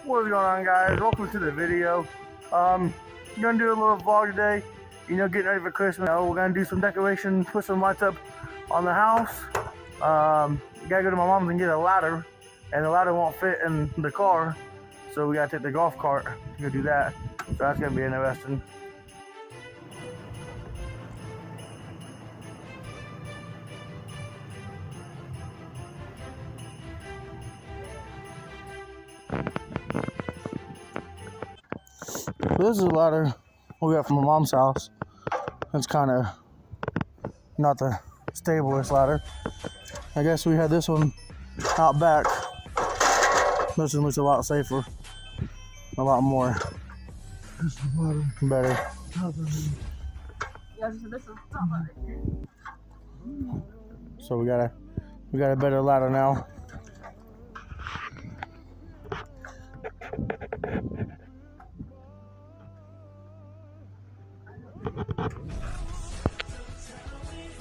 What's going on, guys? Welcome to the video. Gonna do a little vlog today. You know, getting ready for Christmas. We're gonna do some decoration, put some lights up on the house. Gotta go to my mom's and get a ladder, and the ladder won't fit in the car, so we gotta take the golf cart to go do that. So that's gonna be interesting. This is a ladder we got from my mom's house. It's kind of not the stablest ladder. I guess we had this one out back. This one looks a lot safer, a lot more better. So we got a better ladder now.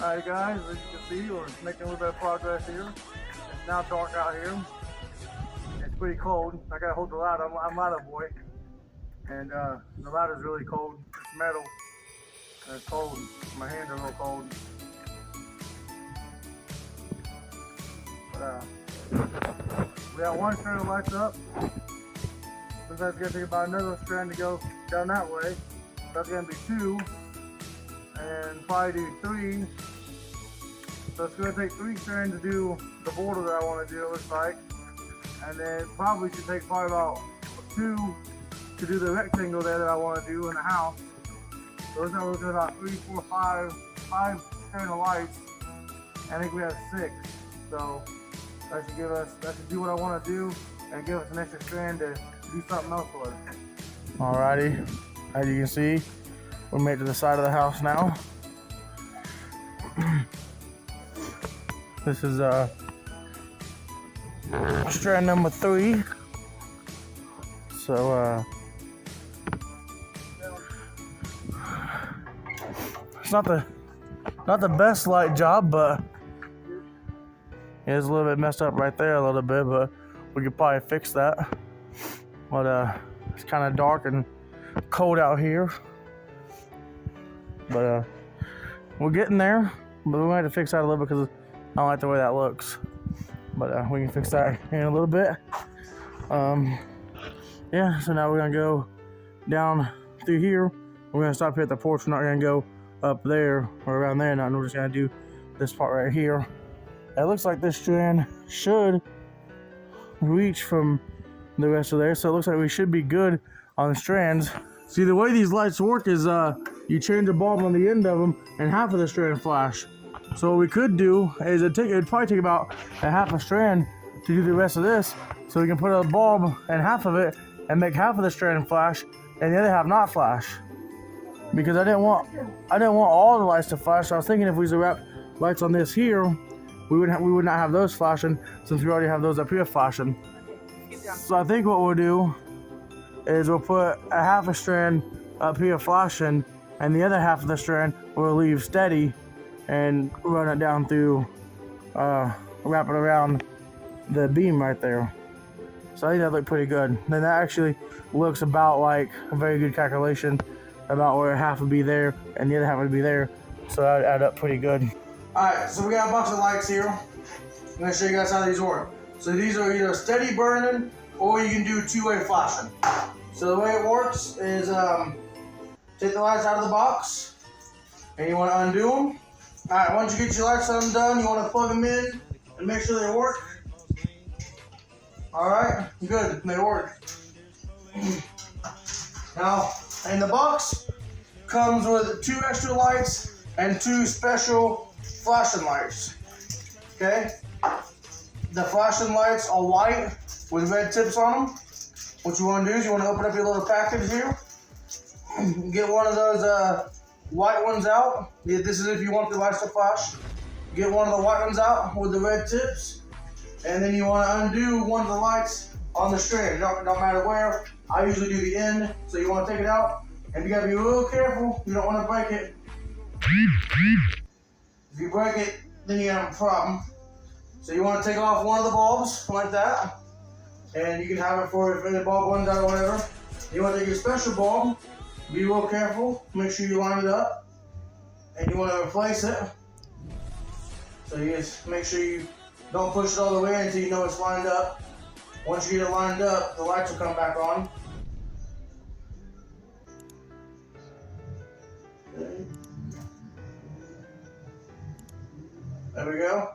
Alright guys, as you can see, we're making a little bit of progress here. It's now dark out here. It's pretty cold. I gotta hold the ladder. I'm ladder boy. And the ladder's really cold. It's metal. And it's cold. My hands are a little cold. But we got one strand of lights up. Sometimes it's gonna take about another strand to go down that way. That's gonna be 2. And probably do 3. So it's going to take 3 strands to do the border that I want to do, it looks like. And then probably should take probably about 2 to do the rectangle there that I want to do in the house. So it's looking at about 3, 4, 5 strands of lights. I think we have 6. So that should do what I want to do and give us an extra strand to do something else with. Alrighty, as you can see, we made it to the side of the house now. This is strand number 3. So it's not the best light job, but it is a little bit messed up right there a little bit, but we could probably fix that. But it's kind of dark and cold out here. But we're getting there, but we might have to fix that a little bit because I don't like the way that looks. But we can fix that in a little bit. Yeah, so now we're gonna go down through here. We're gonna stop here at the porch. We're not gonna go up there or around there now. We're just gonna do this part right here. It looks like this strand should reach from the rest of there, so it looks like we should be good on the strands. See, the way these lights work is you change a bulb on the end of them and half of the strand flash. So what we could do is it'd probably take about a half a strand to do the rest of this. So we can put a bulb in half of it and make half of the strand flash and the other half not flash. Because I didn't want all the lights to flash. So I was thinking if we used to wrap lights on this here, we would not have those flashing since we already have those up here flashing. So I think what we'll do is we'll put a half a strand up here flashing and the other half of the strand we'll leave steady and run it down through, wrap it around the beam right there. So I think that looked pretty good. Then that actually looks about like a very good calculation about where half would be there and the other half would be there. So that would add up pretty good. Alright, so we got a bunch of lights here. I'm going to show you guys how these work. So these are either steady burning or you can do 2-way flashing. So the way it works is take the lights out of the box and you want to undo them. Alright, once you get your lights undone, you want to plug them in and make sure they work. Alright, good, they work. Now, in the box comes with 2 extra lights and 2 special flashing lights. Okay? The flashing lights are white with red tips on them. What you want to do is you want to open up your little package here. Get one of those white ones out. Yeah, this is if you want the lights to flash. Get one of the white ones out with the red tips. And then you want to undo one of the lights on the strand. No matter where. I usually do the end. So you want to take it out. And you got to be real careful. You don't want to break it. If you break it, then you have a problem. So you want to take off one of the bulbs like that. and you can have it for if the bulb runs out or whatever. You want to take your special bulb, be real careful, make sure you line it up, and you want to replace it. So you just make sure you don't push it all the way until you know it's lined up. Once you get it lined up, the lights will come back on. Okay. There we go.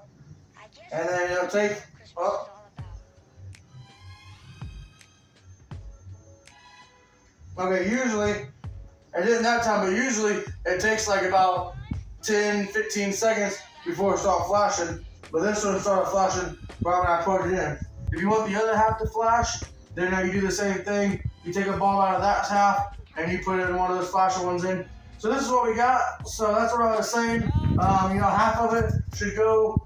And then it'll take, oh. Okay, usually, it didn't that time, but usually it takes like about 10, 15 seconds before it starts flashing. But this one started flashing right when I plugged it in. If you want the other half to flash, then you do the same thing. You take a bulb out of that half and you put it in one of those flasher ones in. So this is what we got. So that's what I was saying. Half of it should go,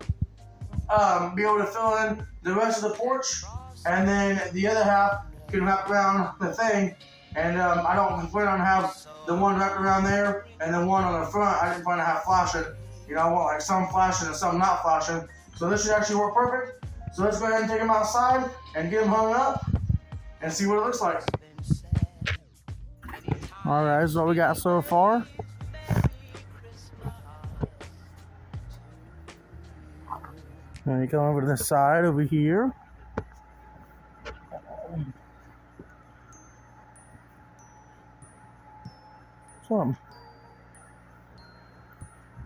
be able to fill in the rest of the porch, and then the other half can wrap around the thing. And I don't plan on have the one wrapped around there and then one on the front. I didn't plan to have flashing. I want like some flashing and some not flashing. So this should actually work perfect. So let's go ahead and take them outside and get them hung up and see what it looks like. All right, this is what we got so far. Now you come over to the side over here.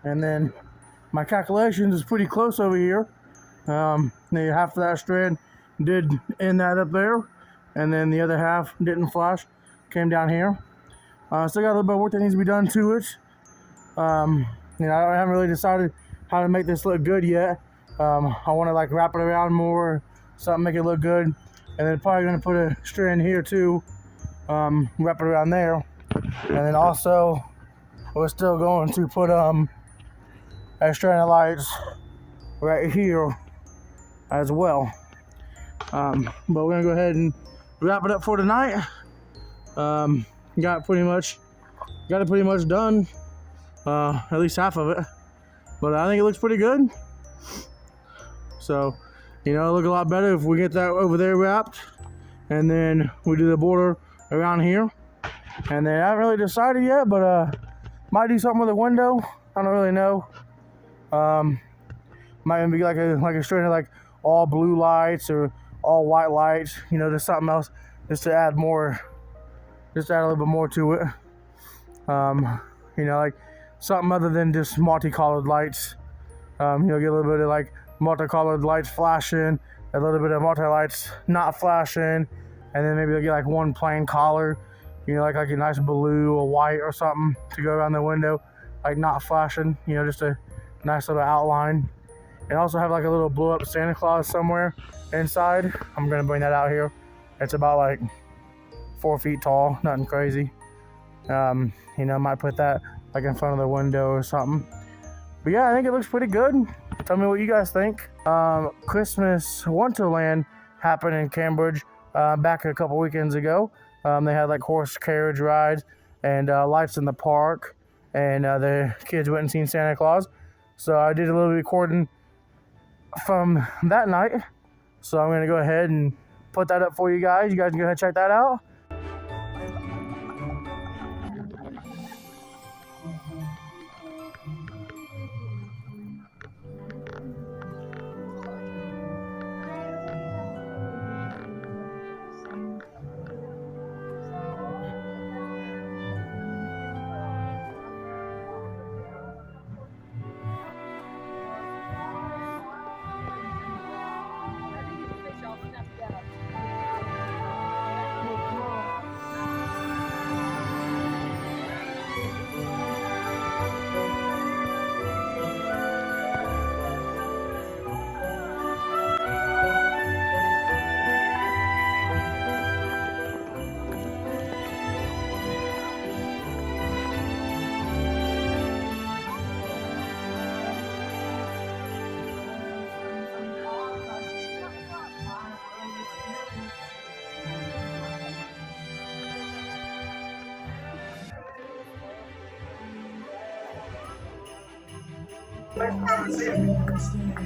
And then my calculations is pretty close over here. Half of that strand did end that up there, and then the other half didn't flash, came down here. Still got a little bit of work that needs to be done to it. I haven't really decided how to make this look good yet. I want to like wrap it around more, something make it look good, and then probably gonna put a strand here too, wrap it around there. And then also, we're still going to put a strand of lights right here as well. But we're gonna go ahead and wrap it up for tonight. Got it pretty much done, at least half of it. But I think it looks pretty good. So, it'll look a lot better if we get that over there wrapped, and then we do the border around here. And then I haven't really decided yet, but might do something with the window. I don't really know. Might even be like a strand of like all blue lights or all white lights. Just something else, just to add a little bit more to it. Like something other than just multicolored lights. Get a little bit of like multicolored lights flashing, a little bit of multi-lights not flashing, and then maybe get like one plain color. Like a nice blue or white or something to go around the window, like not flashing, just a nice little outline. And also have like a little blow up Santa Claus somewhere inside. I'm gonna bring that out here. It's about like 4 feet tall, nothing crazy. Might put that like in front of the window or something. But yeah, I think it looks pretty good. Tell me what you guys think. Christmas Wonderland happened in Cambridge back a couple weekends ago. They had like horse carriage rides and lights in the park, and the kids went and seen Santa Claus. So I did a little recording from that night. So I'm gonna go ahead and put that up for you guys. You guys can go ahead and check that out.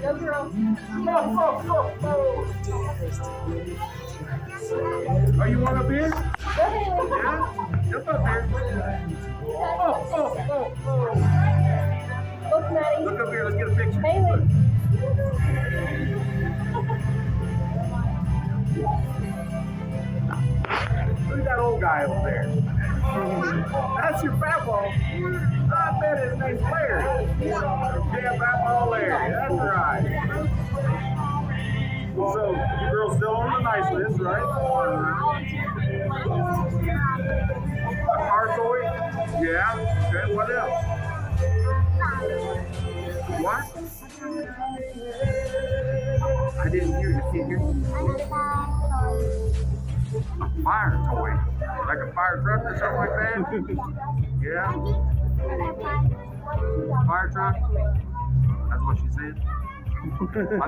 Go girl. Come on, go. Oh, you want up here? Yeah? Jump up here. Oh. Look, Maddie. Look up here, let's get a picture. Haley. Look at that old guy over there. That's your fat ball. I bet his name's Larry. Yeah, fat ball Larry. That's right. So, you girls still on the nice list, right? A car toy? Yeah. Okay, what else? What? I didn't hear you. Can you? A fire toy? Like a fire truck or something like that? Yeah? Fire truck? That's what she said? I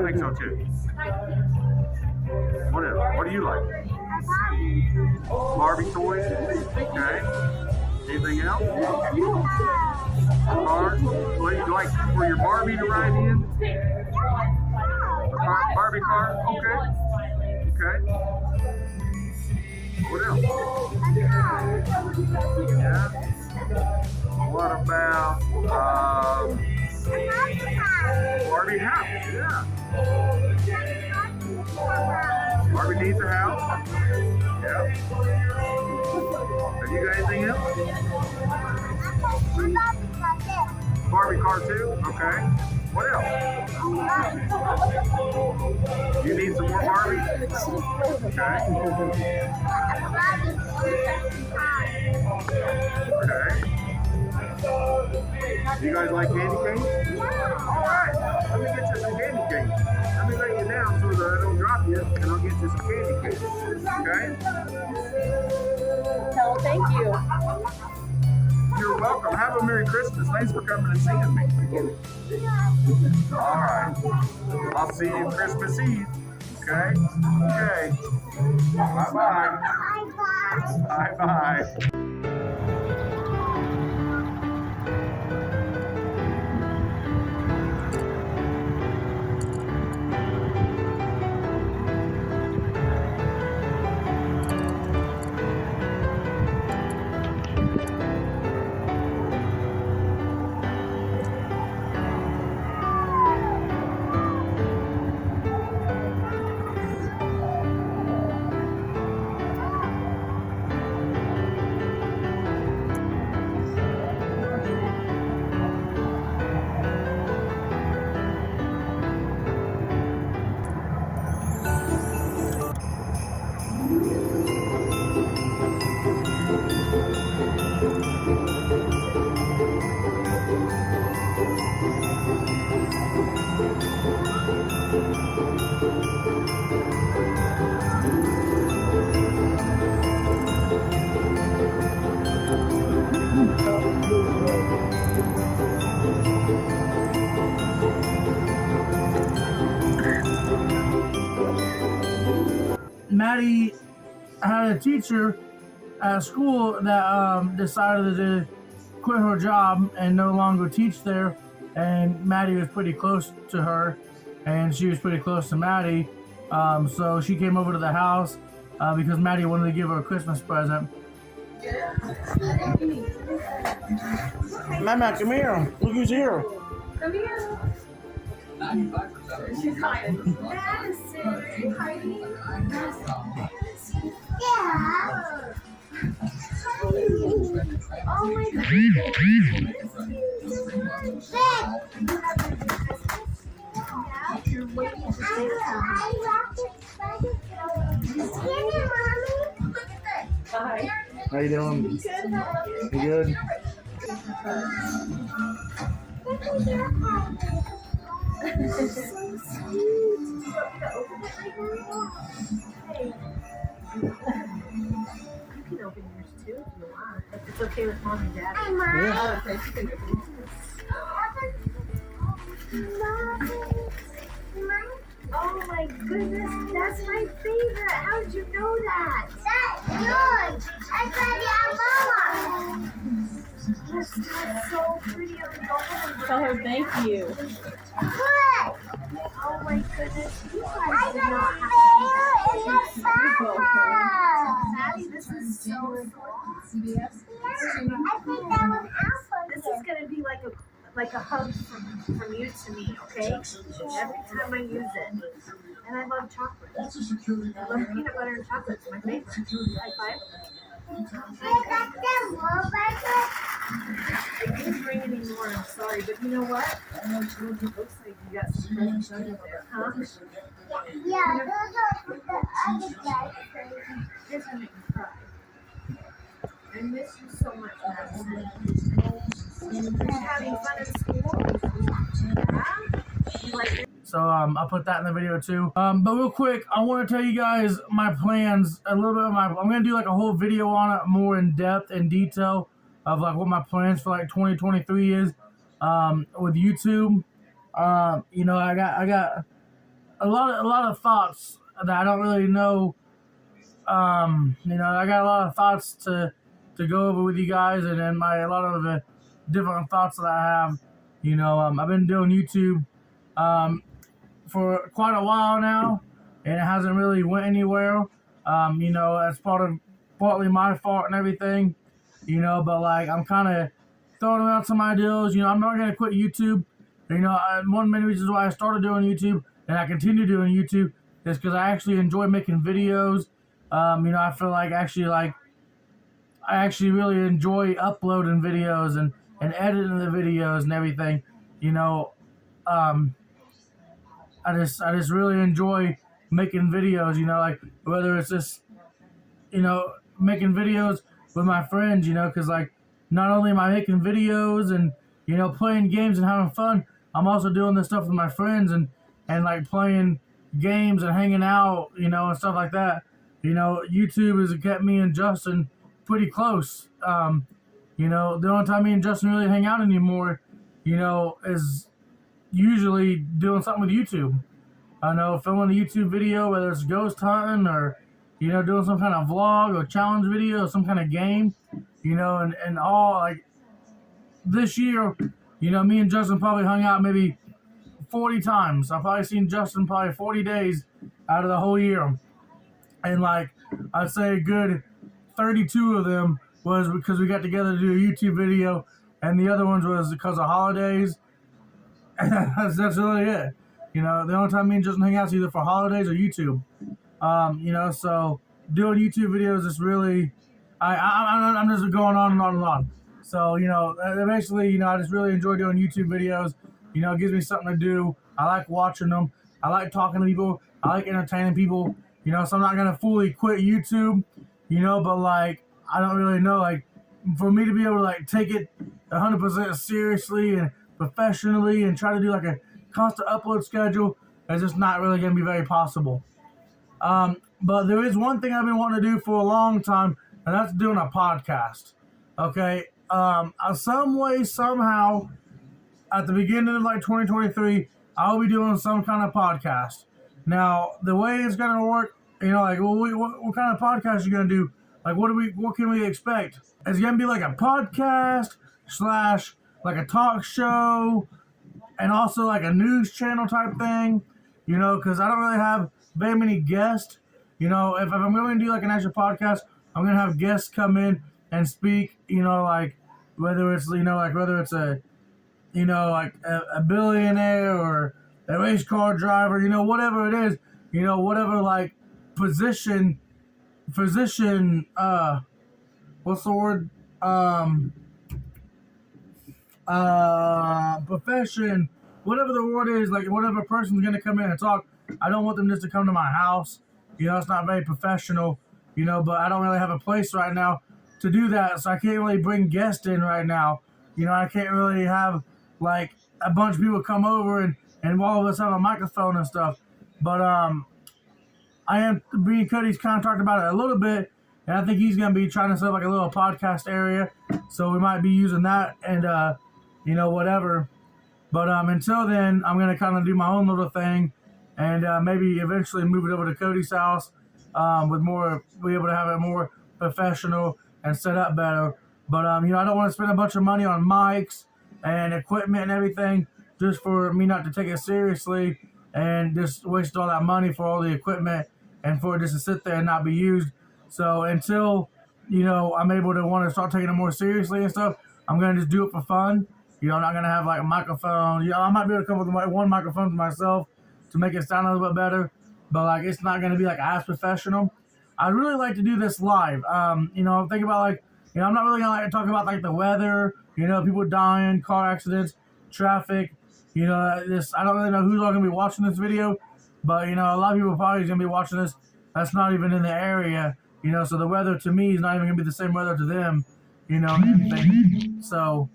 think so too. What else? What do you like? Barbie toys? Okay. Anything else? Cars? What do you like for your Barbie to ride in? A Barbie car? Okay. Okay. What else? Yeah. What about Barbie house? Yeah. Barbie needs a house. Yeah. Have you got anything else? Barbie car too? Okay. What else? You need some more Barbie? Okay. Okay. You guys like candy canes? Alright. Let me get you some candy canes. Let me lay you down so that I don't drop you, and I'll get you some candy canes. Okay? Tell her thank you. You're welcome. Have a Merry Christmas. Thanks for coming and seeing me. All right. I'll see you Christmas Eve. Okay? Okay. Bye-bye. Bye-bye. Maddie had a teacher at school that decided to quit her job and no longer teach there, and Maddie was pretty close to her, and she was pretty close to Maddie, so she came over to the house because Maddie wanted to give her a Christmas present. Mama, come here. Look who's here. Come here. She's hiding. Madison, hiding. Yeah. Oh my God. You're waiting to say Hi. How you doing? Good. You good? You can open yours too if you want. If it's okay with mom and dad. Yeah. Okay, you can open yours. Oh my goodness, that's my favorite. How did you know that? That's good. I got it on Mama. That's so pretty. Tell her thank you. Good. Oh my goodness. You I guys did not got it in the have to I think that was Alpha. This is gonna be like a hug from you to me, okay? Every time I use it. And I love chocolate. I love peanut butter and chocolate. It's my favorite. High five. I got them more burgers. I didn't bring any more, I'm sorry, but you know what? It looks like you got some presents under there, huh? Yeah, those are the other guys. You're gonna make me cry. I miss you so much, Madison. Are you having fun in school? Yeah? You like So I'll put that in the video too. But real quick, I want to tell you guys my plans. A little bit of I'm gonna do like a whole video on it, more in depth and detail of like what my plans for like 2023 is. With YouTube, you know, I got a lot of thoughts that I don't really know. You know, I got a lot of thoughts to go over with you guys, and then a lot of the different thoughts that I have. You know, I've been doing YouTube for quite a while now, and it hasn't really went anywhere. You know, that's partly my fault and everything. You know, but like I'm kind of throwing out some ideas. You know, I'm not gonna quit YouTube. You know, one of the main reasons why I started doing YouTube and I continue doing YouTube is because I actually enjoy making videos. You know, I feel like I actually really enjoy uploading videos and editing the videos and everything. You know, I just really enjoy making videos. You know, like whether it's just, you know, making videos with my friends. You know, because like not only am I making videos and, you know, playing games and having fun, I'm also doing this stuff with my friends and like playing games and hanging out, you know, and stuff like that. You know, YouTube has kept me and Justin pretty close. You know, the only time me and Justin really hang out anymore, you know, is usually doing something with YouTube. I know, filming a YouTube video, whether it's ghost hunting or, you know, doing some kind of vlog or challenge video or some kind of game, you know, and all, like, this year, you know, me and Justin probably hung out maybe 40 times. I've probably seen Justin probably 40 days out of the whole year. And, like, I'd say a good 32 of them was because we got together to do a YouTube video, and the other ones was because of holidays. And that's really it. You know, the only time me and Justin hang out is either for holidays or YouTube. You know, so doing YouTube videos is really, I'm just going on and on and on. So, you know, basically, you know, I just really enjoy doing YouTube videos. You know, it gives me something to do. I like watching them. I like talking to people. I like entertaining people. You know, so I'm not going to fully quit YouTube, you know, but like, I don't really know, like, for me to be able to like take it 100% seriously and professionally and try to do like a constant upload schedule is just not really going to be very possible. But there is one thing I've been wanting to do for a long time, and that's doing a podcast. Okay. Some way, somehow, at the beginning of like 2023, I'll be doing some kind of podcast. Now, the way it's going to work, you know, like, well, what kind of podcast are you going to do? Like, what can we expect? It's going to be like a podcast / like a talk show and also like a news channel type thing, you know, because I don't really have very many guests. You know, if I'm going to do like an actual podcast, I'm going to have guests come in and speak, you know, like whether it's, you know, like whether it's a, you know, like a billionaire or a race car driver, you know, whatever it is, you know, whatever like physician, what's the word? Profession, whatever the word is, like whatever person's going to come in and talk. I don't want them just to come to my house. You know, it's not very professional, you know, but I don't really have a place right now to do that. So I can't really bring guests in right now. You know, I can't really have like a bunch of people come over and all of us have a microphone and stuff. But me and Cody's kind of talked about it a little bit, and I think he's going to be trying to set up like a little podcast area. So we might be using that and, you know, whatever. But until then, I'm going to kind of do my own little thing and maybe eventually move it over to Cody's house be able to have it more professional and set up better. But, you know, I don't want to spend a bunch of money on mics and equipment and everything just for me not to take it seriously and just waste all that money for all the equipment and for it just to sit there and not be used. So until you know, I'm able to want to start taking it more seriously and stuff, I'm going to just do it for fun. You know, I'm not going to have like a microphone. You know, I might be able to come up with one microphone for myself to make it sound a little bit better, but like it's not going to be like as professional. I'd really like to do this live. You know, think about like, you know, I'm not really going to like talk about like the weather, you know, people dying, car accidents, traffic. You know, this, I don't really know who's all going to be watching this video, but you know, a lot of people probably going to be watching this that's not even in the area. You know, so the weather to me is not even going to be the same weather to them, you know, and anything. So,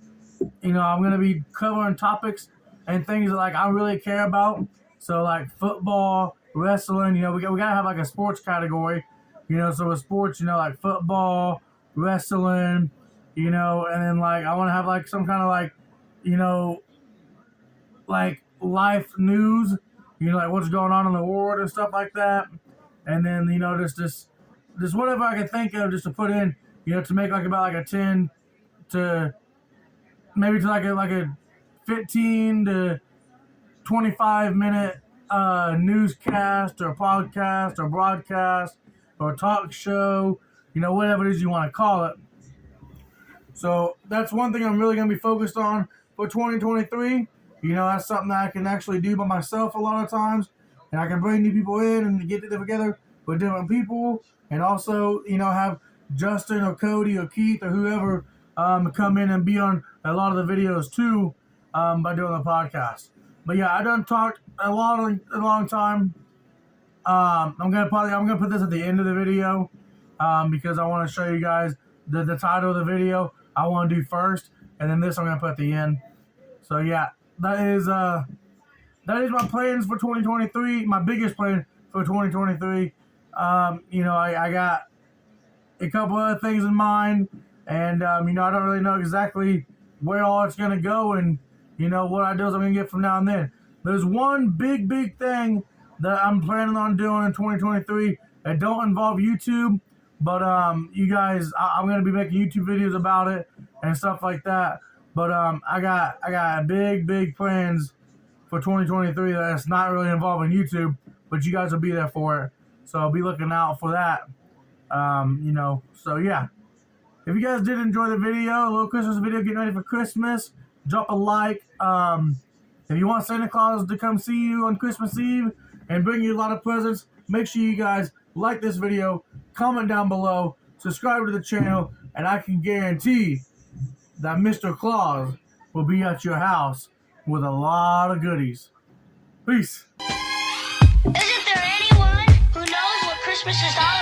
you know, I'm going to be covering topics and things that, like, I really care about. So, like, football, wrestling, you know, we got to have, like, a sports category, you know, so with sports, you know, like, football, wrestling, you know, and then, like, I want to have, like, some kind of, like, you know, like, life news, you know, like, what's going on in the world and stuff like that. And then, you know, just whatever I can think of just to put in, you know, to make, like, about, like, a 10 to maybe to like a 15 to 25-minute newscast or podcast or broadcast or talk show, you know, whatever it is you want to call it. So that's one thing I'm really going to be focused on for 2023. You know, that's something that I can actually do by myself a lot of times, and I can bring new people in and get it together with different people, and also, you know, have Justin or Cody or Keith or whoever come in and be on a lot of the videos too by doing the podcast. But yeah, I done talked a long time. I'm gonna put this at the end of the video because I want to show you guys the title of the video I want to do first, and then this I'm gonna put at the end. So yeah, that is my plans for 2023. My biggest plan for 2023. You know, I got a couple other things in mind, and you know, I don't really know exactly where all it's gonna go, and you know what ideas I'm gonna get from now and then. There's one big thing that I'm planning on doing in 2023 that don't involve YouTube, but you guys, I'm gonna be making YouTube videos about it and stuff like that. But I got big plans for 2023 that's not really involving YouTube, but you guys will be there for it, so I'll be looking out for that. You know, so yeah. If you guys did enjoy the video, a little Christmas video, getting ready for Christmas, drop a like. If you want Santa Claus to come see you on Christmas Eve and bring you a lot of presents, make sure you guys like this video, comment down below, subscribe to the channel, and I can guarantee that Mr. Claus will be at your house with a lot of goodies. Peace. Isn't there anyone who knows what Christmas is all